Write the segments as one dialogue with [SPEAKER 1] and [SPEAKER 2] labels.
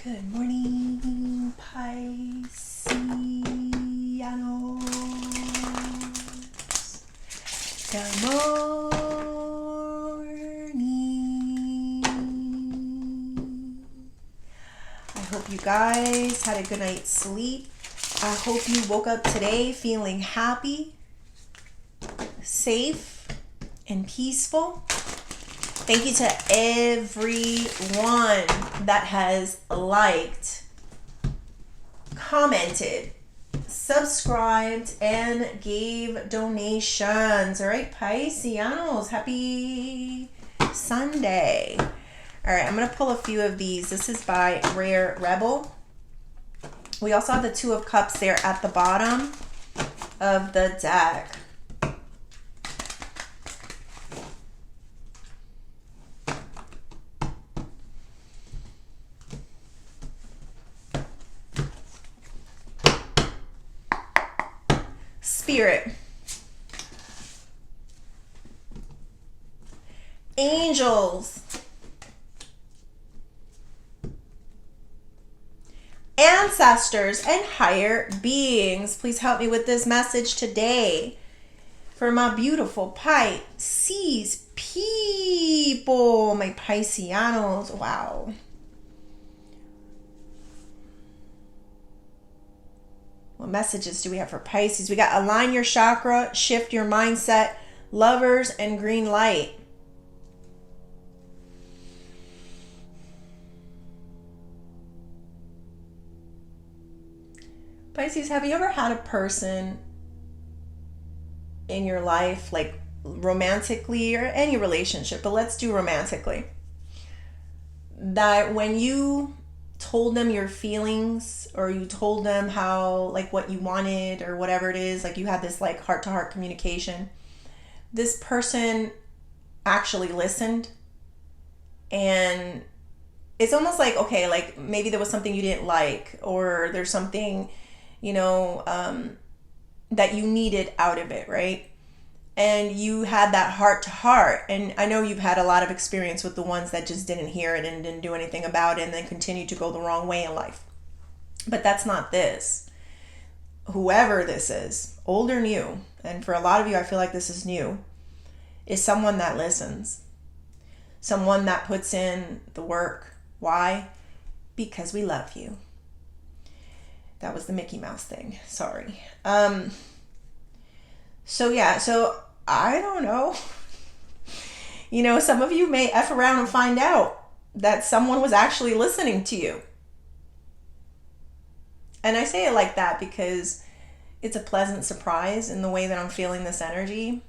[SPEAKER 1] Good morning, Pisceanos. Good morning. I hope you guys had a good night's sleep. I hope you woke up today feeling happy, safe, and peaceful. Thank you to everyone that has liked, commented, subscribed, and gave donations. All right, Pisceanos, happy Sunday. All right, I'm going to pull a few of these. This is by Rare Rebel. We also have the Two of Cups there at the bottom of the deck. Spirit, angels, ancestors, and higher beings, please help me with this message today for my beautiful Pisces people, my Pisceanos. Wow. What messages do we have for Pisces? We got align your chakra, shift your mindset, lovers, and green light. Pisces, have you ever had a person in your life, like romantically or any relationship, but let's do romantically, that when you told them your feelings or you told them how, like, what you wanted or whatever it is, like you had this like heart-to-heart communication, this person actually listened, and it's almost like, okay, like maybe there was something you didn't like, or there's something, that you needed out of it, right? And you had that heart to heart. And I know you've had a lot of experience with the ones that just didn't hear it and didn't do anything about it and then continued to go the wrong way in life. But that's not this. Whoever this is, old or new, and for a lot of you, I feel like this is new, is someone that listens. Someone that puts in the work. Why? Because we love you. That was the Mickey Mouse thing. Sorry. So I don't know. Some of you may F around and find out that someone was actually listening to you. And I say it like that because it's a pleasant surprise in the way that I'm feeling this energy.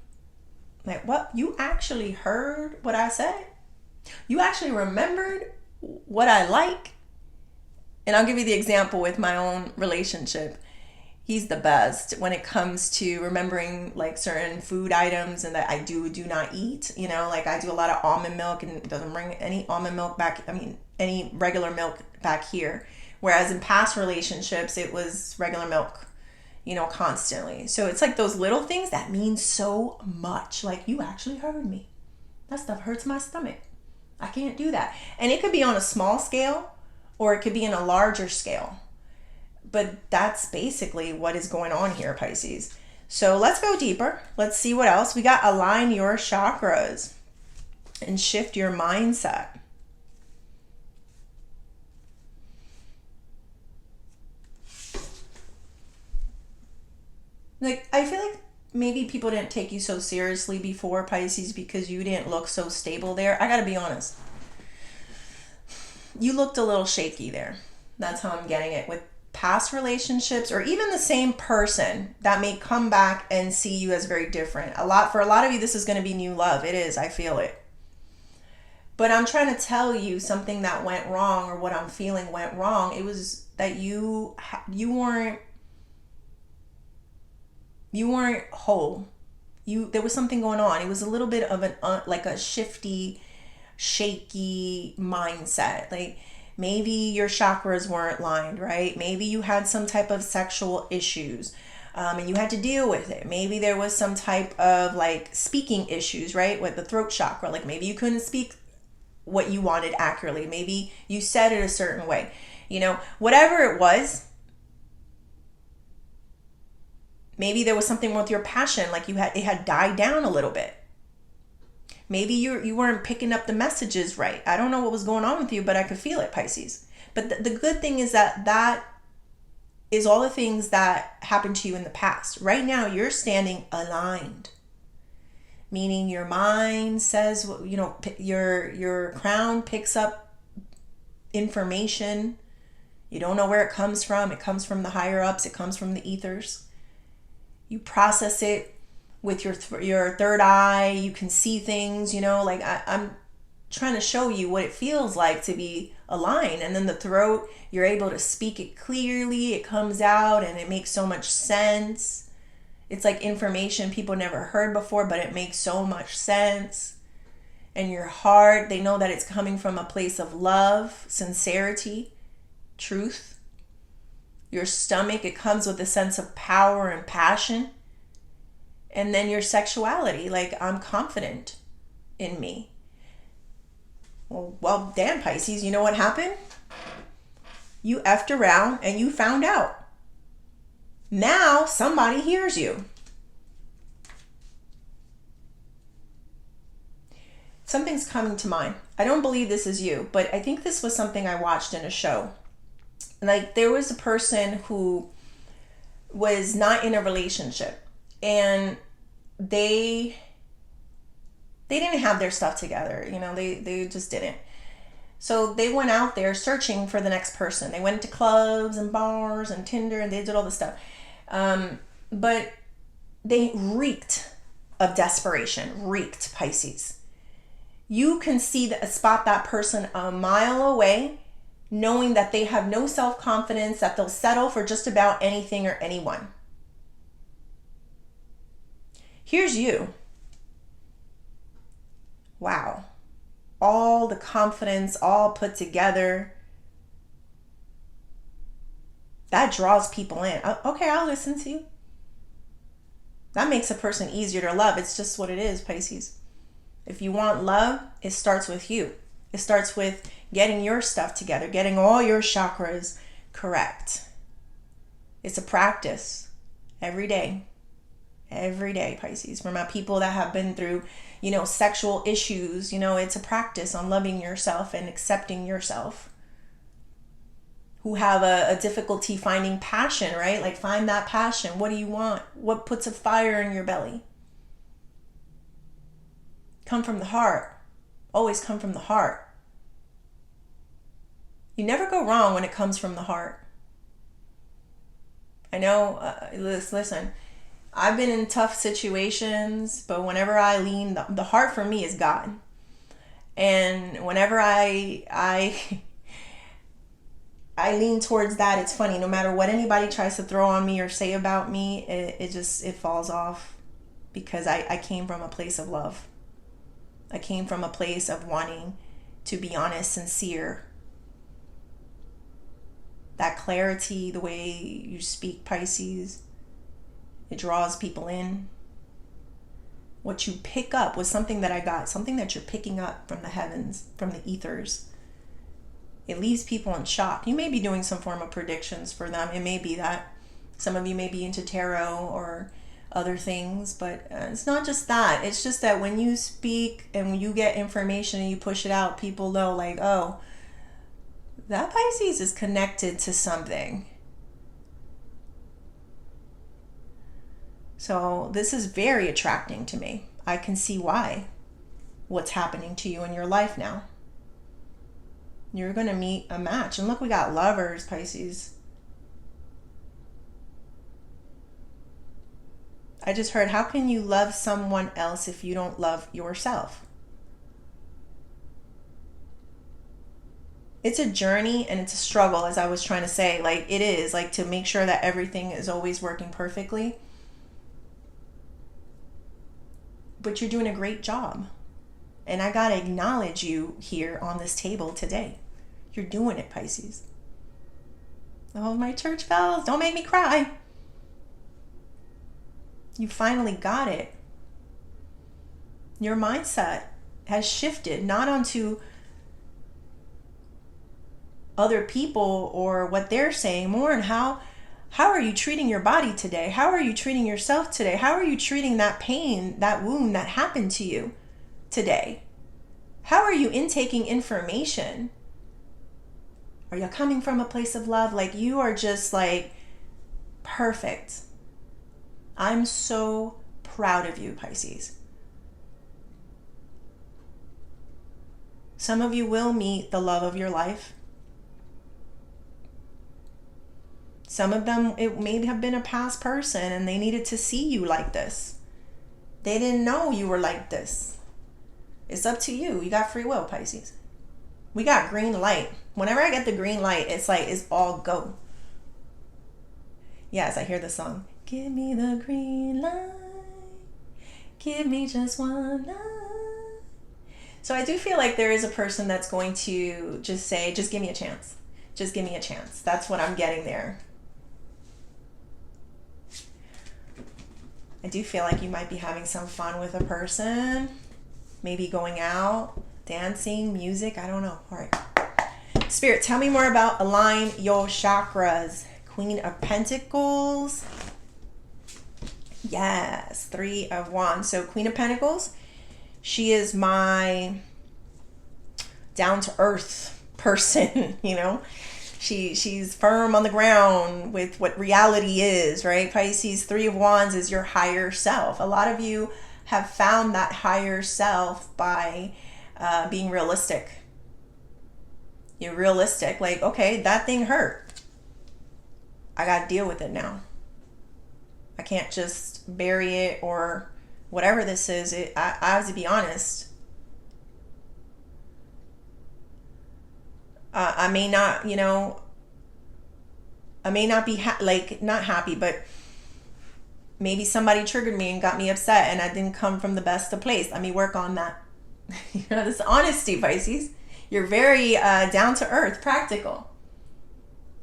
[SPEAKER 1] Like, what? You actually heard what I said? You actually remembered what I like? And I'll give you the example with my own relationship. He's the best when it comes to remembering like certain food items and that I do not eat. Like I do a lot of almond milk and doesn't bring any almond milk back. Any regular milk back here. Whereas in past relationships, it was regular milk, constantly. So it's like those little things that mean so much. Like, you actually heard me. That stuff hurts my stomach. I can't do that. And it could be on a small scale or it could be in a larger scale. But that's basically what is going on here, Pisces. So let's go deeper. Let's see what else. We got align your chakras and shift your mindset. Like, I feel like maybe people didn't take you so seriously before, Pisces, because you didn't look so stable there. I gotta be honest. You looked a little shaky there. That's how I'm getting it. With past relationships or even the same person that may come back and see you as very different. For a lot of you, this is going to be new love. It is. I feel it. But I'm trying to tell you something that went wrong, or what I'm feeling went wrong. It was that you weren't whole. There was something going on. It was a little bit of like a shifty, shaky mindset. Like, maybe your chakras weren't lined, right? Maybe you had some type of sexual issues and you had to deal with it. Maybe there was some type of like speaking issues, right? With the throat chakra. Like maybe you couldn't speak what you wanted accurately. Maybe you said it a certain way. Whatever it was. Maybe there was something with your passion, like it had died down a little bit. Maybe you weren't picking up the messages right. I don't know what was going on with you, but I could feel it, Pisces. But the good thing is that is all the things that happened to you in the past. Right now, you're standing aligned. Meaning your mind says, your crown picks up information. You don't know where it comes from. It comes from the higher ups. It comes from the ethers. You process it with your third eye. You can see things, I'm trying to show you what it feels like to be aligned. And then the throat, you're able to speak it clearly. It comes out and it makes so much sense. It's like information people never heard before, but it makes so much sense. And your heart, they know that it's coming from a place of love, sincerity, truth. Your stomach, it comes with a sense of power and passion. And then your sexuality, like, I'm confident in me. Well, damn, Pisces, you know what happened? You effed around and you found out. Now somebody hears you. Something's coming to mind. I don't believe this is you, but I think this was something I watched in a show. Like, there was a person who was not in a relationship, and they didn't have their stuff together. They just didn't. So they went out there searching for the next person. They went to clubs and bars and Tinder, and they did all this stuff. But they reeked of desperation. Reeked, Pisces. You can spot that person a mile away, knowing that they have no self-confidence, that they'll settle for just about anything or anyone. Here's you. Wow. All the confidence, all put together. That draws people in. Okay, I'll listen to you. That makes a person easier to love. It's just what it is, Pisces. If you want love, it starts with you. It starts with getting your stuff together, getting all your chakras correct. It's a practice every day. Every day, Pisces. For my people that have been through, sexual issues, it's a practice on loving yourself and accepting yourself. Who have a difficulty finding passion, right? Like, find that passion. What do you want? What puts a fire in your belly? Come from the heart. Always come from the heart. You never go wrong when it comes from the heart. I know, listen, I've been in tough situations, but whenever I lean, the heart for me is God. And whenever I lean towards that, it's funny, no matter what anybody tries to throw on me or say about me, it falls off, because I came from a place of love. I came from a place of wanting to be honest, sincere. That clarity, the way you speak, Pisces, it draws people in. What you pick up was something that I got, something that you're picking up from the heavens, from the ethers. It leaves people in shock. You may be doing some form of predictions for them. It may be that some of you may be into tarot or other things, but it's not just that. It's just that when you speak and when you get information and you push it out, people know, like, oh, that Pisces is connected to something. So this is very attracting to me. I can see why. What's happening to you in your life now. You're going to meet a match. And look, we got lovers, Pisces. I just heard, how can you love someone else if you don't love yourself? It's a journey and it's a struggle, as I was trying to say. Like, it is, like, to make sure that everything is always working perfectly. But you're doing a great job. And I got to acknowledge you here on this table today. You're doing it, Pisces. Oh, my church bells, don't make me cry. You finally got it. Your mindset has shifted, not onto other people or what they're saying, more on how are you treating your body today? How are you treating yourself today? How are you treating that pain, that wound that happened to you today? How are you intaking information? Are you coming from a place of love? Like, you are just like perfect. I'm so proud of you, Pisces. Some of you will meet the love of your life. Some of them, it may have been a past person and they needed to see you like this. They didn't know you were like this. It's up to you. You got free will, Pisces. We got green light. Whenever I get the green light, it's like, it's all go. Yes, I hear the song. Give me the green light. Give me just one light. So I do feel like there is a person that's going to just say, just give me a chance. Just give me a chance. That's what I'm getting there. I do feel like you might be having some fun with a person. Maybe going out, dancing, music. I don't know. All right. Spirit, tell me more about align your chakras. Queen of Pentacles. Yes. 3 of Wands. So Queen of Pentacles. She is my down-to-earth person, you know. She's firm on the ground with what reality is, right? Pisces, 3 of Wands is your higher self. A lot of you have found that higher self by being realistic. You're realistic. Like, okay, that thing hurt. I got to deal with it now. I can't just bury it or whatever this is. I have to be honest. I may not, you know, I may not be not happy, but maybe somebody triggered me and got me upset and I didn't come from the best of place. Let me work on that. You know, this honesty, Pisces. You're very down to earth, practical.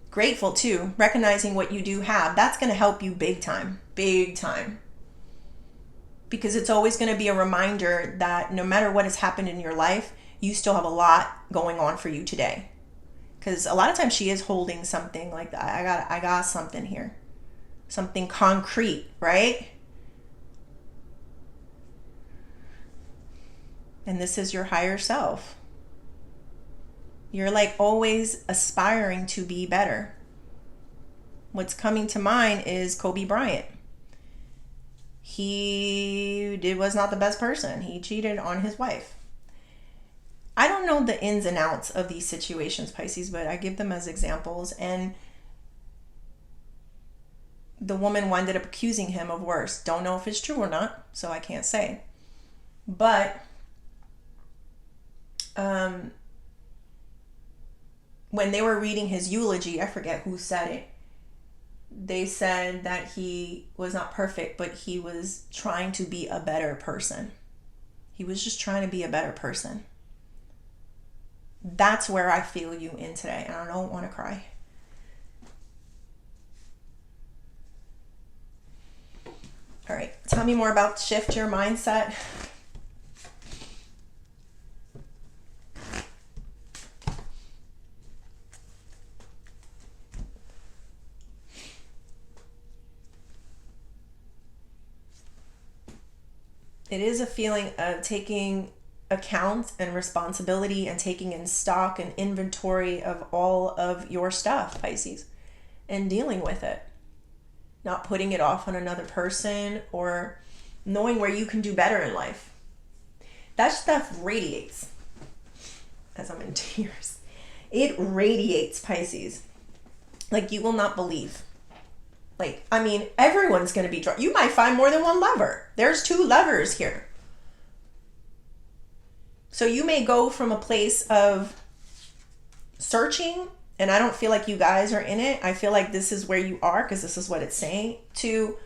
[SPEAKER 1] Grateful too, recognizing what you do have. That's going to help you big time, big time. Because it's always going to be a reminder that no matter what has happened in your life, you still have a lot going on for you today. Because a lot of times she is holding something like that. I got something here. Something concrete, right? And this is your higher self. You're like always aspiring to be better. What's coming to mind is Kobe Bryant. He was not the best person. He cheated on his wife. I don't know the ins and outs of these situations, Pisces, but I give them as examples. And the woman ended up accusing him of worse. Don't know if it's true or not, so I can't say. But when they were reading his eulogy, I forget who said it. They said that he was not perfect, but he was trying to be a better person. He was just trying to be a better person. That's where I feel you in today, and I don't want to cry. All right, tell me more about shift your mindset. It is a feeling of taking account and responsibility and taking in stock and inventory of all of your stuff, Pisces, and dealing with it. Not putting it off on another person or knowing where you can do better in life. That stuff radiates. As I'm in tears. It radiates, Pisces. Like you will not believe. Like, I mean, everyone's going to be drawn. You might find more than one lover. There's 2 lovers here. So you may go from a place of searching, and I don't feel like you guys are in it. I feel like this is where you are because this is what it's saying, to,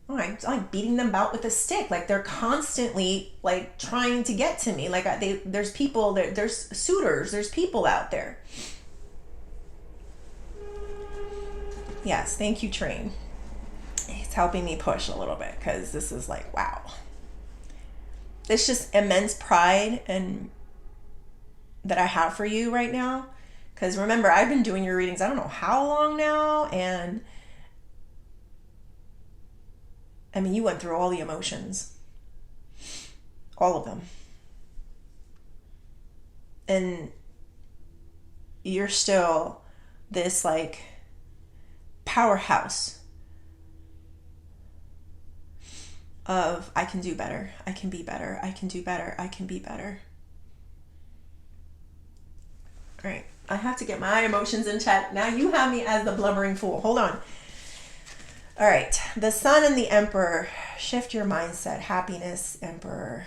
[SPEAKER 1] all right, it's like beating them about with a stick. Like they're constantly like trying to get to me. Like there's people, there's suitors, there's people out there. Yes, thank you, Train. It's helping me push a little bit because this is like, wow. It's just immense pride and that I have for you right now. Because remember, I've been doing your readings, I don't know how long now. And I mean, you went through all the emotions. All of them. And you're still this like powerhouse of I can do better, I can be better, I can do better, I can be better. All right, I have to get my emotions in check. Now you have me as the blubbering fool. Hold on. All right, the Sun and the Emperor. Shift your mindset. Happiness, Emperor.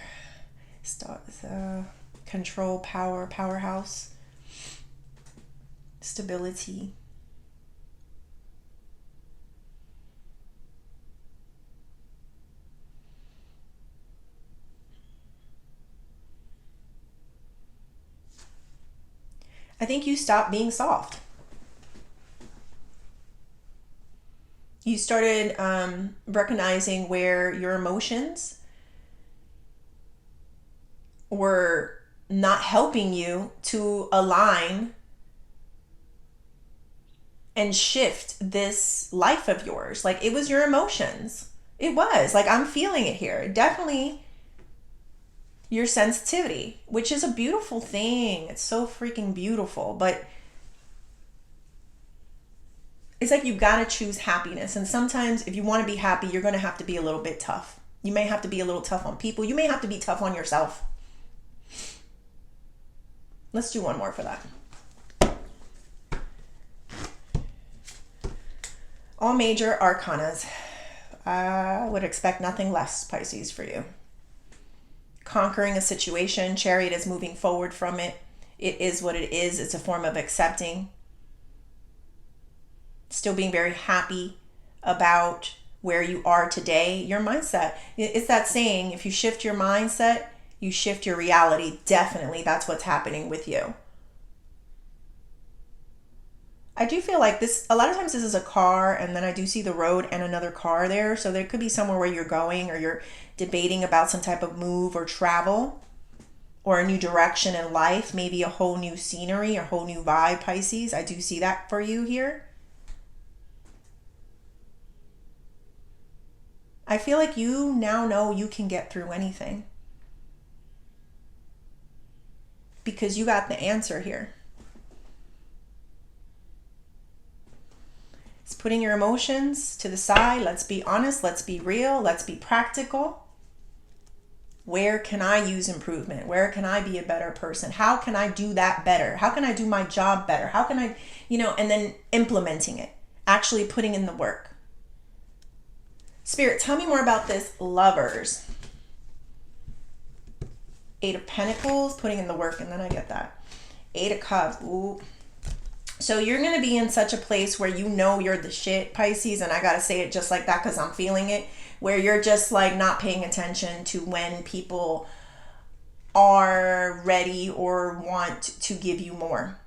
[SPEAKER 1] Control, power, powerhouse. Stability. I think you stopped being soft. You started recognizing where your emotions were not helping you to align and shift this life of yours. Like, it was your emotions. It was. Like, I'm feeling it here. Definitely your sensitivity, which is a beautiful thing. It's so freaking beautiful. But it's like you got to choose happiness. And sometimes if you want to be happy, you're going to have to be a little bit tough. You may have to be a little tough on people. You may have to be tough on yourself. Let's do one more for that. All major arcanas. I would expect nothing less, Pisces, for you. Conquering a situation. Chariot is moving forward from it. It is what it is. It's a form of accepting. Still being very happy about where you are today. Your mindset. It's that saying, if you shift your mindset, you shift your reality. Definitely, that's what's happening with you. I do feel like this, a lot of times this is a car, and then I do see the road and another car there. So there could be somewhere where you're going, or you're debating about some type of move or travel or a new direction in life, maybe a whole new scenery, a whole new vibe, Pisces. I do see that for you here. I feel like you now know you can get through anything because you got the answer here. It's putting your emotions to the side. Let's be honest. Let's be real. Let's be practical. Where can I use improvement? Where can I be a better person? How can I do that better? How can I do my job better? How can I, and then implementing it, actually putting in the work. Spirit, tell me more about this Lovers. 8 of Pentacles, putting in the work, and then I get that. 8 of Cups. Ooh. So you're going to be in such a place where you know you're the shit, Pisces, and I got to say it just like that because I'm feeling it, where you're just like not paying attention to when people are ready or want to give you more.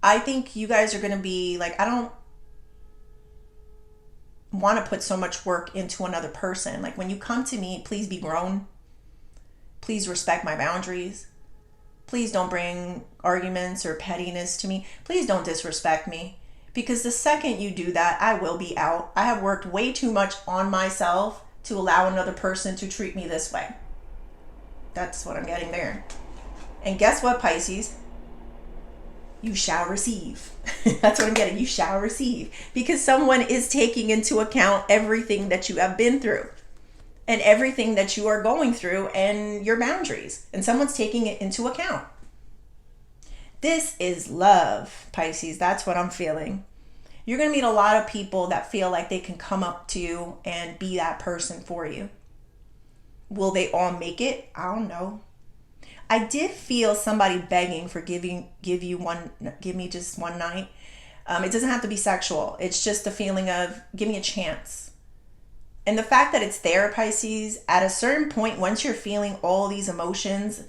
[SPEAKER 1] I think you guys are going to be like, I don't want to put so much work into another person. Like, when you come to me, please be grown. Please respect my boundaries. Please don't bring arguments or pettiness to me. Please don't disrespect me. Because the second you do that, I will be out. I have worked way too much on myself to allow another person to treat me this way. That's what I'm getting there. And guess what, Pisces? You shall receive. That's what I'm getting. You shall receive. Because someone is taking into account everything that you have been through and everything that you are going through and your boundaries. And someone's taking it into account. This is love, Pisces. That's what I'm feeling. You're going to meet a lot of people that feel like they can come up to you and be that person for you. Will they all make it? I don't know. I did feel somebody begging for give me just one night. It doesn't have to be sexual. It's just the feeling of give me a chance. And the fact that it's there, Pisces, at a certain point, once you're feeling all these emotions,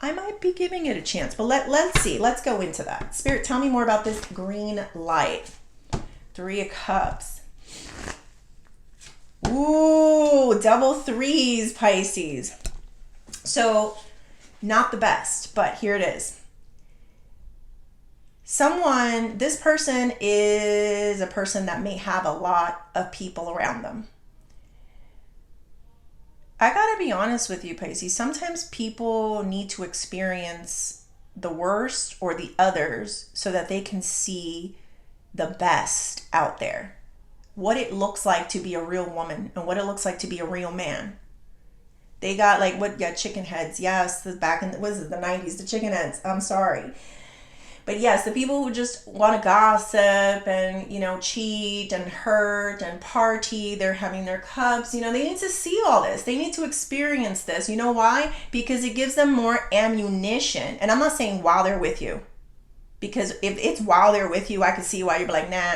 [SPEAKER 1] I might be giving it a chance. But let's see. Let's go into that. Spirit, tell me more about this green light. 3 of Cups. Ooh, double threes, Pisces. So, not the best, but here it is. This person is a person that may have a lot of people around them. I gotta be honest with you, Pisces. Sometimes people need to experience the worst or the others so that they can see the best out there. What it looks like to be a real woman and what it looks like to be a real man. They got like chicken heads. Yes, back in the 90s, the chicken heads. I'm sorry. But yes, the people who just want to gossip and, cheat and hurt and party, they're having their cups, they need to see all this. They need to experience this. You know why? Because it gives them more ammunition. And I'm not saying while they're with you. Because if it's while they're with you, I can see why you're like, nah,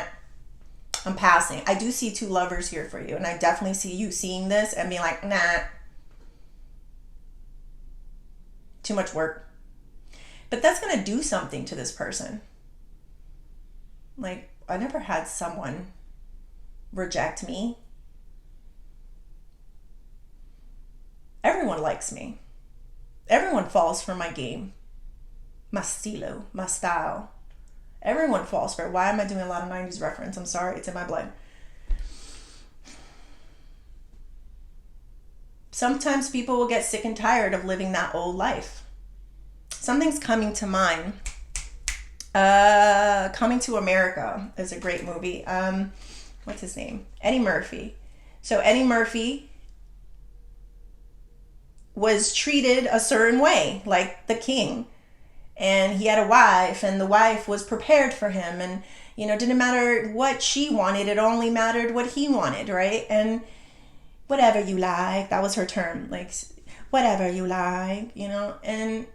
[SPEAKER 1] I'm passing. I do see two lovers here for you. And I definitely see you seeing this and being like, nah, too much work. But that's going to do something to this person. Like, I never had someone reject me. Everyone likes me. Everyone falls for my game. My stilo, my style. Everyone falls for it. Why am I doing a lot of 90s reference? I'm sorry, it's in my blood. Sometimes people will get sick and tired of living that old life. Something's coming to mind. Coming to America is a great movie. What's his name? Eddie Murphy. So Eddie Murphy was treated a certain way, like the king. And he had a wife, and the wife was prepared for him. And, didn't matter what she wanted. It only mattered what he wanted, right? And whatever you like, that was her term. Like, whatever you like, and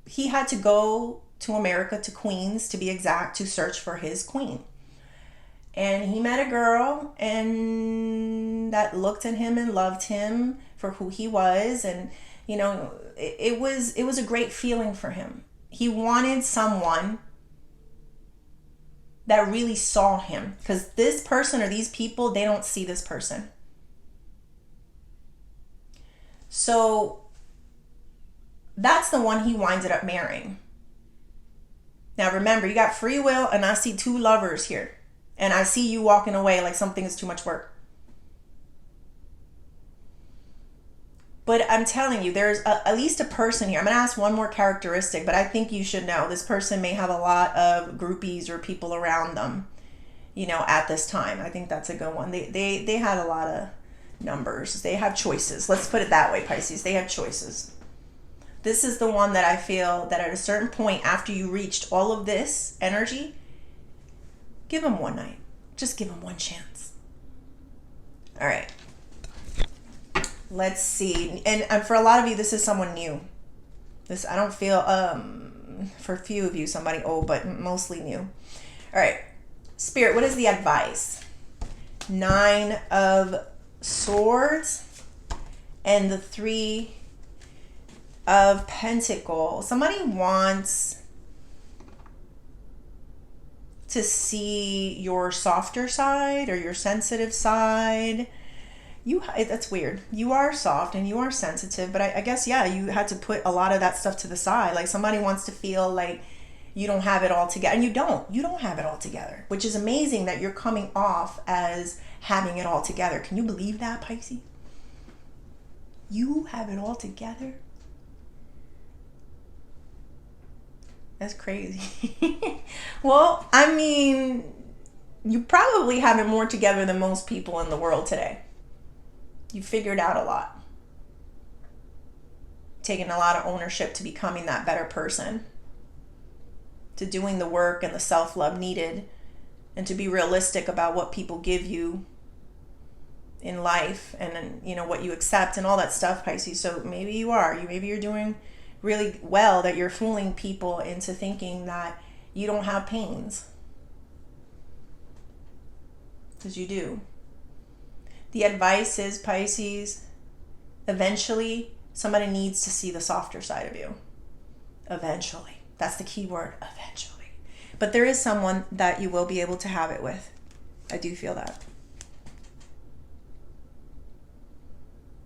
[SPEAKER 1] he had to go to America, to Queens, to be exact, to search for his queen. And he met a girl and that looked at him and loved him for who he was. And, it was a great feeling for him. He wanted someone that really saw him, because this person or these people, they don't see this person. So that's the one he winded up marrying. Now remember, you got free will, and I see two lovers here. And I see you walking away like something is too much work. But I'm telling you, there's at least a person here. I'm going to ask one more characteristic, but I think you should know. This person may have a lot of groupies or people around them, at this time. I think that's a good one. They had a lot of numbers. They have choices. Let's put it that way, Pisces. They have choices. This is the one that I feel that at a certain point after you reached all of this energy, give them one night. Just give them one chance. All right. Let's see. And for a lot of you, this is someone new. I don't feel, for a few of you, somebody old, but mostly new. All right. Spirit, what is the advice? 9 of Swords and the 3 of Pentacles. Somebody wants to see your softer side or your sensitive side. That's weird. You are soft and you are sensitive, but I guess, yeah, you had to put a lot of that stuff to the side. Like somebody wants to feel like you don't have it all together, and you don't have it all together, which is amazing that you're coming off as having it all together. Can you believe that, Pisces? You have it all together? That's crazy. Well, I mean, you probably have it more together than most people in the world today. You figured out a lot. Taking a lot of ownership to becoming that better person. To doing the work and the self-love needed. And to be realistic about what people give you in life. And, what you accept and all that stuff, Pisces. So maybe you're doing really well, that you're fooling people into thinking that you don't have pains. Because you do. The advice is, Pisces, eventually somebody needs to see the softer side of you. Eventually. That's the key word, eventually. But there is someone that you will be able to have it with. I do feel that.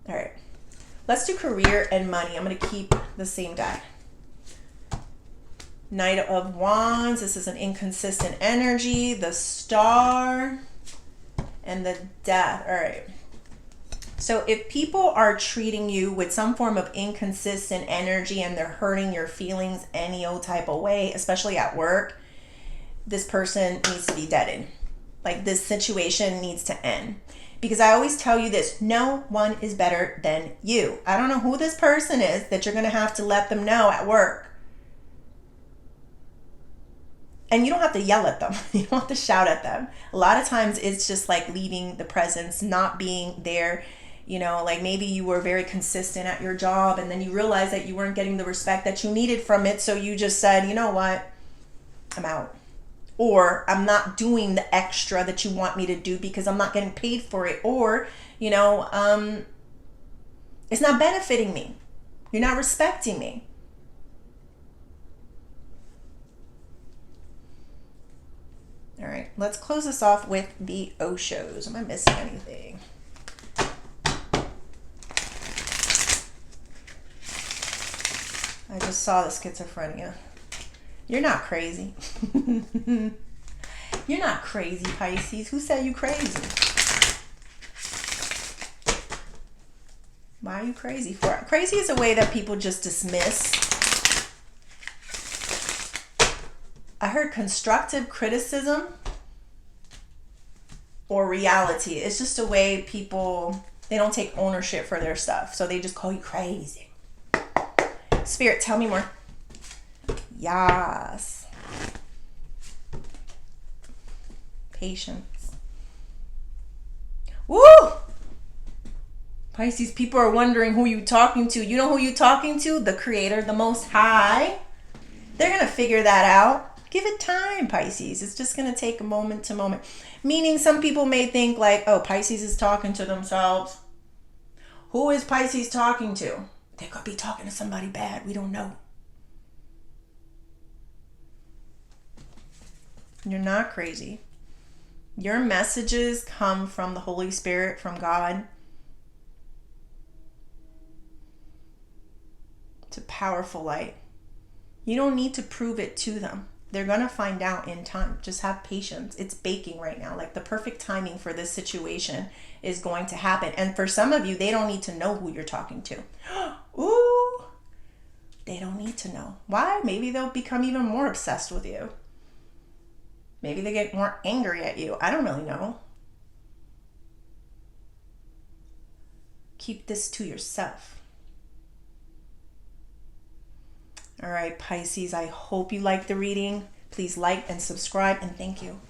[SPEAKER 1] All right. Let's do career and money. I'm going to keep the same deck. Knight of Wands. This is an inconsistent energy. The Star and the Death. All right. So if people are treating you with some form of inconsistent energy and they're hurting your feelings any old type of way, especially at work, this person needs to be deaded. Like, this situation needs to end. Because I always tell you this, no one is better than you. I don't know who this person is that you're going to have to let them know at work. And you don't have to yell at them. You don't have to shout at them. A lot of times it's just like leaving the presence, not being there. You know, like maybe you were very consistent at your job and then you realized that you weren't getting the respect that you needed from it. So you just said, you know what, I'm out. Or I'm not doing the extra that you want me to do because I'm not getting paid for it. Or, you know, it's not benefiting me. You're not respecting me. All right, let's close this off with the Oshos. Am I missing anything? I just saw the schizophrenia. You're not crazy. You're not crazy, Pisces. Who said you crazy? Why are you crazy for? Crazy is a way that people just dismiss. I heard constructive criticism or reality. It's just a way people, they don't take ownership for their stuff. So they just call you crazy. Spirit, tell me more. Yes. Patience. Woo! Pisces, people are wondering who you're talking to. You know who you're talking to? The Creator, the Most High. They're going to figure that out. Give it time, Pisces. It's just going to take a moment to moment. Meaning some people may think like, oh, Pisces is talking to themselves. Who is Pisces talking to? They could be talking to somebody bad. We don't know. You're not crazy. Your messages come from the Holy Spirit, from God. It's a powerful light. You don't need to prove it to them. They're going to find out in time. Just have patience. It's baking right now. Like the perfect timing for this situation is going to happen. And for some of you, they don't need to know who you're talking to. Ooh, they don't need to know. Why? Maybe they'll become even more obsessed with you. Maybe they get more angry at you. I don't really know. Keep this to yourself. All right, Pisces, I hope you liked the reading. Please like and subscribe, and thank you.